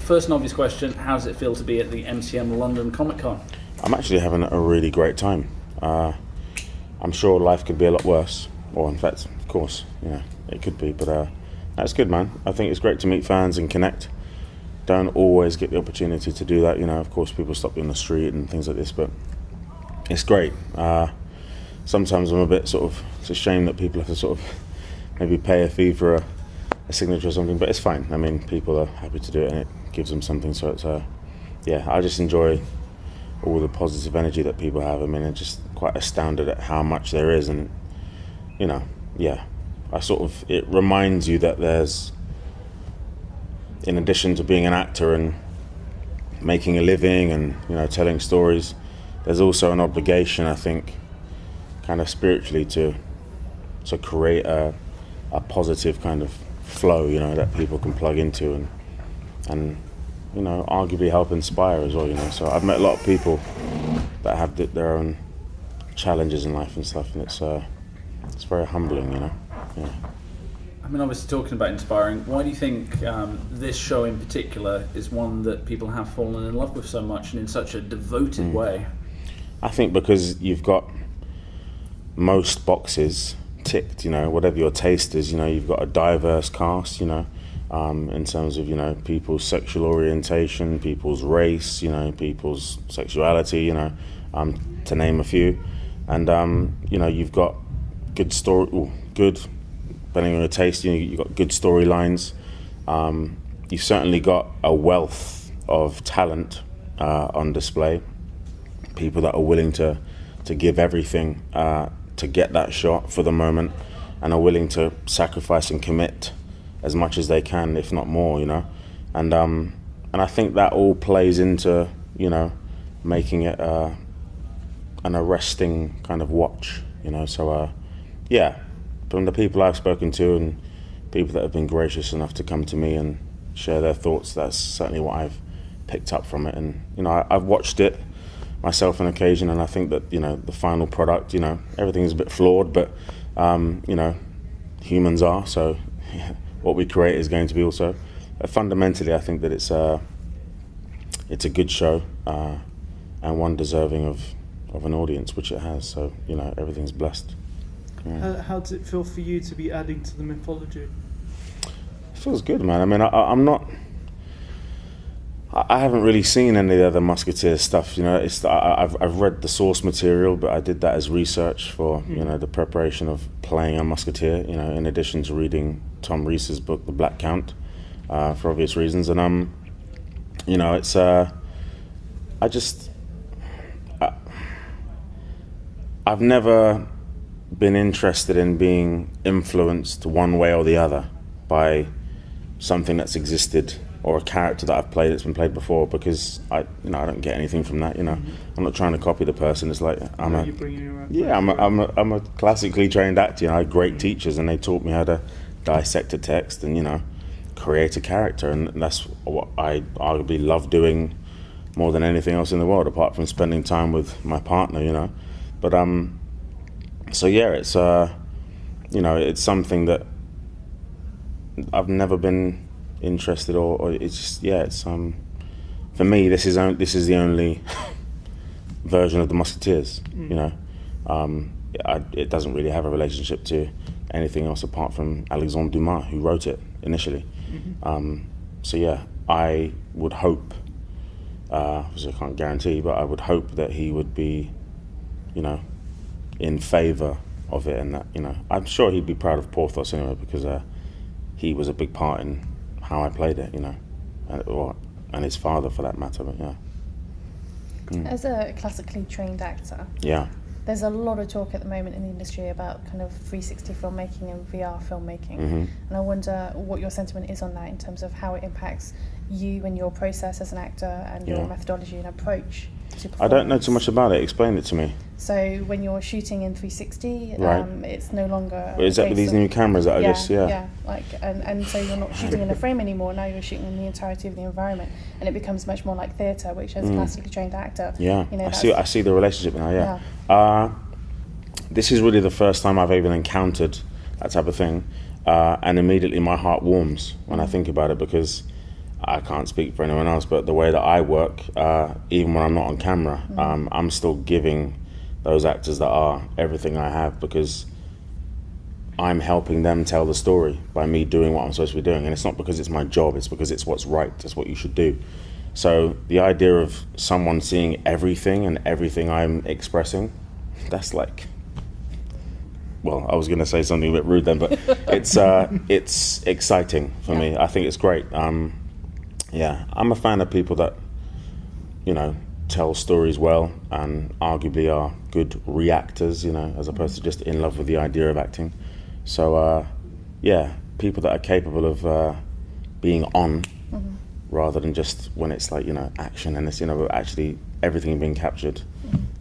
First and obvious question, how does it feel to be at the MCM London Comic Con? I'm actually having a really great time. I'm sure life could be a lot worse, or in fact, of course, it could be, but that's good, man. I think it's great to meet fans and connect. Don't always get the opportunity to do that, of course people stop you on the street and things like this, but it's great. Sometimes I'm a bit it's a shame that people have to maybe pay a fee for a signature or something, but it's fine. I mean, people are happy to do it and it gives them something, so it's I just enjoy all the positive energy that people have. I mean, I'm just quite astounded at how much there is, and it reminds you that there's, in addition to being an actor and making a living and telling stories, there's also an obligation, I think, kind of spiritually to create a positive kind of flow, that people can plug into and arguably help inspire as well, So I've met a lot of people that have their own challenges in life and stuff, and it's very humbling, Yeah. I mean, obviously talking about inspiring, why do you think this show in particular is one that people have fallen in love with so much and in such a devoted way? I think because you've got most boxes ticked, whatever your taste is, you've got a diverse cast, in terms of, people's sexual orientation, people's race, people's sexuality, to name a few. And, you've got good, depending on your taste, you've got good storylines. You've certainly got a wealth of talent on display. People that are willing to give everything to get that shot for the moment, and are willing to sacrifice and commit as much as they can, if not more, And I think that all plays into, making it an arresting kind of watch, So, from the people I've spoken to and people that have been gracious enough to come to me and share their thoughts, that's certainly what I've picked up from it. And, I've watched it myself on occasion, and I think that, the final product, everything is a bit flawed, but, humans are, so what we create is going to be also. But fundamentally, I think that it's a good show, and one deserving of an audience, which it has, so, everything's blessed. Yeah. How does it feel for you to be adding to the mythology? It feels good, man. I mean, I haven't really seen any of the other Musketeers stuff. I've read the source material, but I did that as research for the preparation of playing a Musketeer. In addition to reading Tom Rees's book, The Black Count, for obvious reasons. And it's I've never been interested in being influenced one way or the other by something that's existed or a character that I've played that's been played before, because I don't get anything from that. I'm not trying to copy the person. It's like I'm a classically trained actor. I had great teachers, and they taught me how to dissect a text and create a character, and that's what I arguably love doing more than anything else in the world, apart from spending time with my partner. But so yeah, it's it's something that I've never been interested, or it's just it's for me this is the only version of the Musketeers. It doesn't really have a relationship to anything else apart from Alexandre Dumas, who wrote it initially. So yeah, I would hope, obviously I can't guarantee, but I would hope that he would be in favour of it, and that I'm sure he'd be proud of Porthos anyway, because he was a big part in how I played it, and his father for that matter. But yeah. As a classically trained actor, there's a lot of talk at the moment in the industry about kind of 360 filmmaking and VR filmmaking, and I wonder what your sentiment is on that in terms of how it impacts you and your process as an actor and your methodology and approach to performance. I don't know too much about it. Explain it to me. So when you're shooting in 360, it's no longer... Is that with these new cameras that and so you're not shooting in a frame anymore, now you're shooting in the entirety of the environment, and it becomes much more like theatre, which as a classically trained actor... I see the relationship now, This is really the first time I've even encountered that type of thing, and immediately my heart warms when I think about it, because I can't speak for anyone else, but the way that I work, even when I'm not on camera, I'm still giving those actors that are everything I have, because I'm helping them tell the story by me doing what I'm supposed to be doing. And it's not because it's my job, it's because it's what's right, it's what you should do. So the idea of someone seeing everything and everything I'm expressing, that's like, well, I was going to say something a bit rude then, but it's exciting for me. I think it's great. Yeah, I'm a fan of people that, you know, tell stories well and arguably are good reactors, you know, as opposed to just in love with the idea of acting. So, yeah, people that are capable of being on rather than just when it's like, you know, action and it's, you know, actually everything being captured.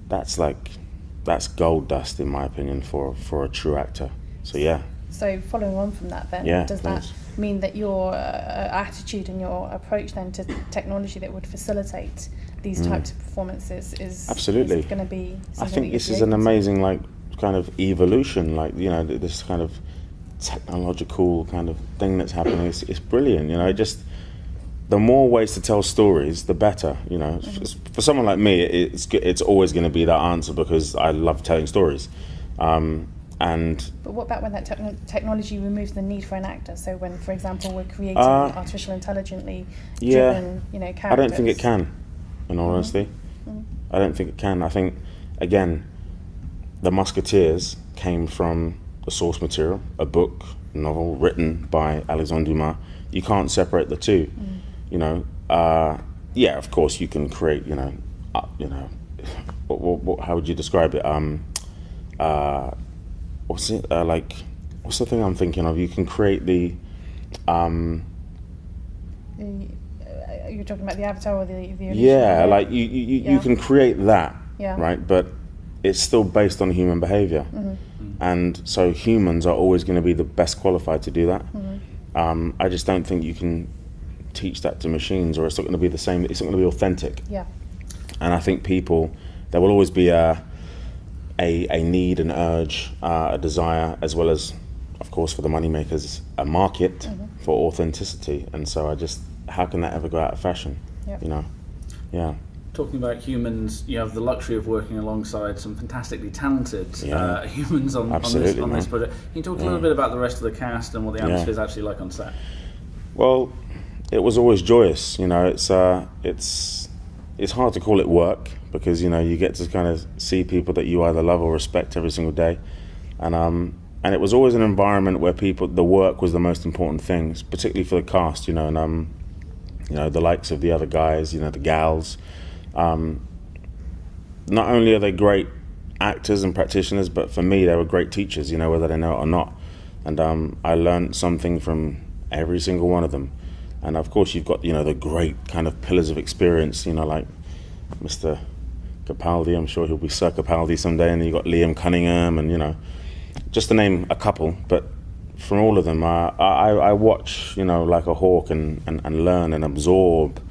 That's gold dust, in my opinion, for a true actor. So, yeah. So following on from that then, does that mean that your attitude and your approach then to technology that would facilitate these types of performances is absolutely going to be something? I think this is an amazing, like, kind of evolution, like, you know, this kind of technological kind of thing that's happening. It's brilliant, you know. Just the more ways to tell stories, the better, you know. For someone like me, it's always going to be that answer, because I love telling stories. But what about when that technology removes the need for an actor? So when, for example, we're creating artificial intelligently driven, you know, characters. I don't think it can, in all honesty. I don't think it can. I think, again, the Musketeers came from the source material, a book, a novel written by Alexandre Dumas. You can't separate the two, you know. Yeah, of course you can create, you know, how would you describe it? What's it like? What's the thing I'm thinking of? You can create the. You're talking about the avatar or the illusion? Yeah, like you can create that, yeah. Right? But it's still based on human behavior, and so humans are always going to be the best qualified to do that. I just don't think you can teach that to machines, or it's not going to be the same. It's not going to be authentic. Yeah. And I think there will always be a need, an urge, a desire, as well as, of course, for the moneymakers, a market for authenticity. And so how can that ever go out of fashion? Yep. You know? Yeah. Talking about humans, you have the luxury of working alongside some fantastically talented humans on this project. Can you talk a little bit about the rest of the cast and what the atmosphere is actually like on set? Well, it was always joyous. You know, it's hard to call it work, because, you know, you get to kind of see people that you either love or respect every single day, and it was always an environment where the work was the most important things, particularly for the cast, you know, and you know, the likes of the other guys, you know, the gals. Not only are they great actors and practitioners, but for me, they were great teachers, you know, whether they know it or not. And I learned something from every single one of them. And of course, you've got, you know, the great kind of pillars of experience, you know, like Mr. Capaldi. I'm sure he'll be Sir Capaldi someday. And then you've got Liam Cunningham, and, you know, just to name a couple. But from all of them, I watch, you know, like a hawk and learn and absorb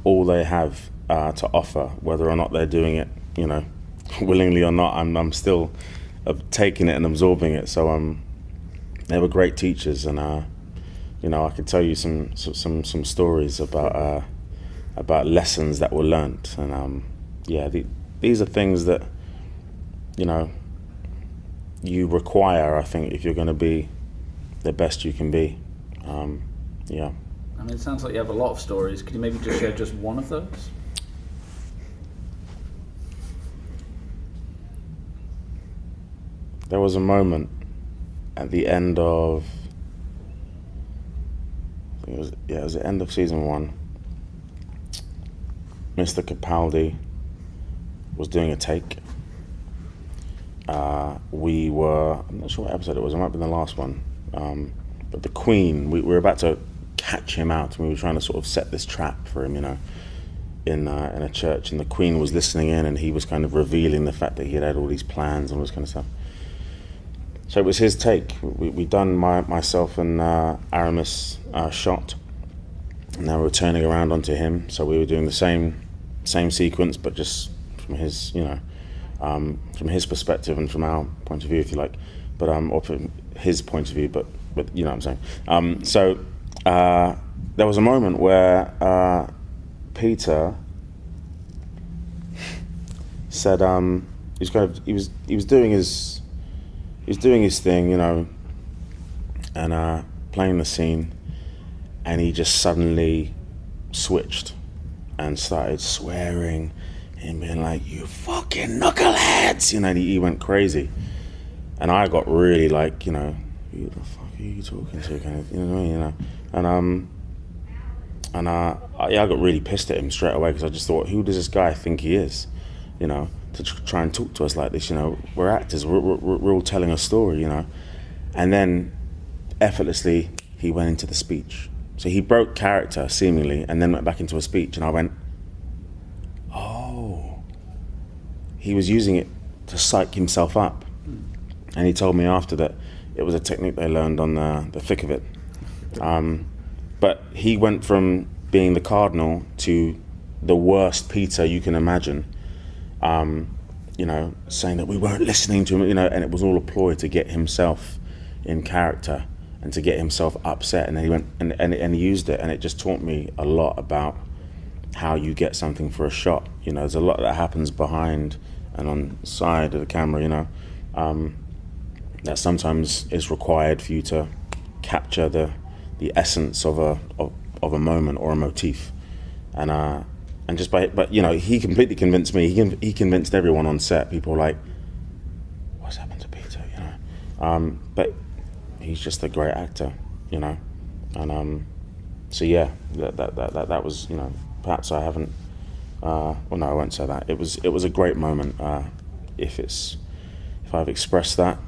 all they have to offer, whether or not they're doing it, you know, willingly or not. I'm still taking it and absorbing it. So they were great teachers, and you know, I could tell you some stories about lessons that were learnt, and these are things that, you know, you require, I think, if you're going to be the best you can be. Yeah. I mean, it sounds like you have a lot of stories. Could you maybe just share just one of those? There was a moment at the end of, it was the end of season 1. Mr. Capaldi was doing a take. I'm not sure what episode it was, it might have been the last one. But the Queen, we were about to catch him out, and we were trying to sort of set this trap for him, you know, in a church, and the Queen was listening in, and he was kind of revealing the fact that he had all these plans and all this kind of stuff. So it was his take. We done myself and Aramis shot, and now we were turning around onto him. So we were doing the same sequence, but just from his, you know, from his perspective and from our point of view, if you like, but or from his point of view, but you know what I'm saying. So there was a moment where Peter said he was doing his thing, you know, and playing the scene, and he just suddenly switched and started swearing and being like, "You fucking knuckleheads," you know, and he went crazy. And I got really like, you know, who the fuck are you talking to, kind of, you know what I mean, you know, and I got really pissed at him straight away, because I just thought, who does this guy think he is, you know, to try and talk to us like this, you know, we're actors, we're all telling a story, you know. And then effortlessly he went into the speech. So he broke character seemingly and then went back into a speech, and I went, oh, he was using it to psych himself up. And he told me after that it was a technique they learned on the thick of it. But he went from being the cardinal to the worst Peter you can imagine, you know, saying that we weren't listening to him, you know, and it was all a ploy to get himself in character and to get himself upset. And then he went and he used it, and it just taught me a lot about how you get something for a shot. You know, there's a lot that happens behind and on the side of the camera, you know, that sometimes is required for you to capture the essence of a moment or a motif. And just but you know, he completely convinced me. He convinced everyone on set. People were like, "What's happened to Peter?" You know, but he's just a great actor, you know. And so yeah, that was, you know, perhaps I haven't. Well, no, I won't say that. It was a great moment. If I've expressed that,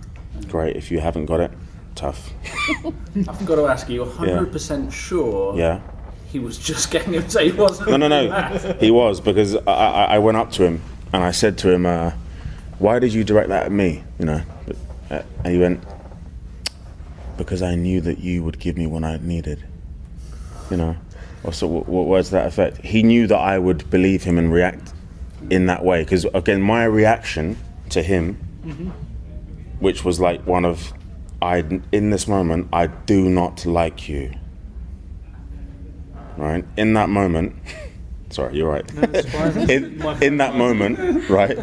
great. If you haven't got it, tough. I've got to ask you, 100% sure. Yeah. He was just getting him to say he wasn't. No. He was, because I went up to him and I said to him, "Why did you direct that at me?" You know, and he went, "Because I knew that you would give me what I needed." You know, or so what words to that effect? He knew that I would believe him and react in that way. Because again, my reaction to him, which was like one of, in this moment, I do not like you. Right, in that moment, sorry, you're right. No, that's fine. in that moment, right,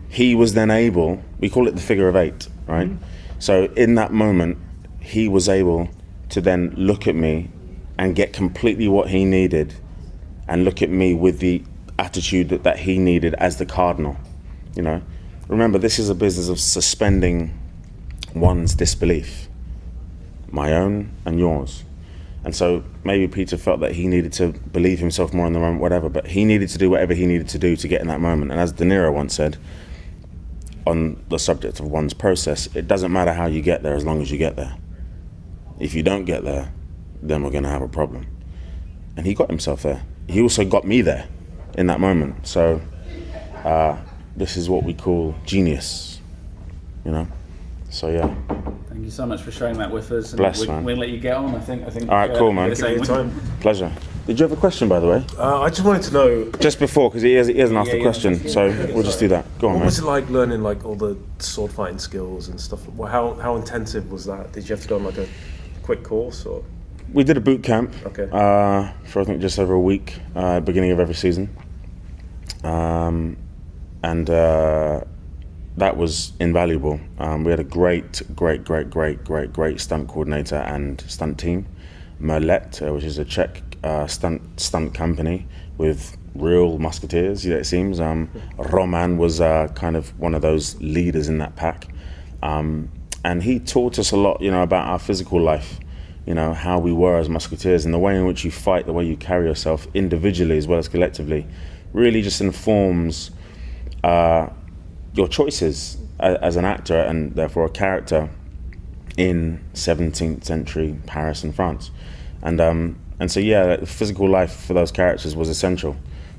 he was then able, we call it the figure of eight, right? So in that moment, he was able to then look at me and get completely what he needed, and look at me with the attitude that he needed as the cardinal, you know. Remember, this is a business of suspending one's disbelief, my own and yours. And so maybe Peter felt that he needed to believe himself more in the moment, whatever, but he needed to do whatever he needed to do to get in that moment. And as De Niro once said, on the subject of one's process, it doesn't matter how you get there as long as you get there. If you don't get there, then we're going to have a problem. And he got himself there. He also got me there in that moment. So this is what we call genius, you know? So yeah. Thank you so much for sharing that with us. And Bless, man. We'll let you get on, I think. All right, cool, man. Pleasure. Did you have a question, by the way? I just wanted to know... Just before, because he hasn't asked a question, so we'll just do that. Go on, What man. was it like learning like all the sword fighting skills and stuff? How intensive was that? Did you have to go on like a quick course or...? We did a boot camp Okay. For I think just over a week, beginning of every season. And that was invaluable. We had a great stunt coordinator and stunt team, Merlet, which is a Czech stunt company with real musketeers, it seems. Roman was kind of one of those leaders in that pack. And he taught us a lot, you know, about our physical life, you know, how we were as musketeers, and the way in which you fight, the way you carry yourself individually as well as collectively, really just informs your choices as an actor and therefore a character in 17th century Paris and France. And so yeah, the physical life for those characters was essential,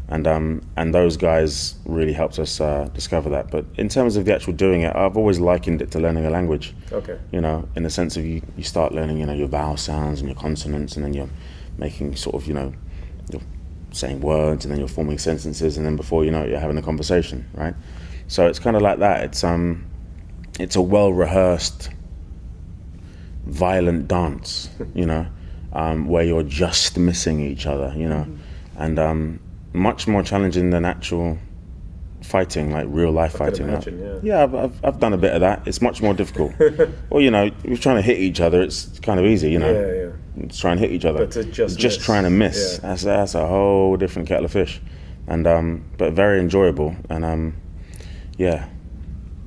and those guys really helped us discover that. But in terms of the actual doing it, I've always likened it to learning a language. Okay. You know, in the sense of you start learning, you know, your vowel sounds and your consonants, and then you're making sort of, you know, you're saying words, and then you're forming sentences, and then before you know it, you're having a conversation, right? So it's kind of like that. It's a well-rehearsed, violent dance, you know. where you're just missing each other, you know, and much more challenging than actual fighting, like real life fighting. Imagine, yeah, I've done a bit of that. It's much more difficult. Well, you know, if you're trying to hit each other, it's kind of easy, you know. Just try and hit each other. But to just trying to miss, that's a whole different kettle of fish, and but very enjoyable. And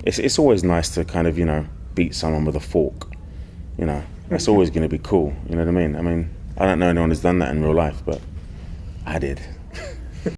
it's always nice to kind of, you know, beat someone with a fork. You know, that's always going to be cool. You know what I mean? I don't know anyone who's done that in real life, but I did.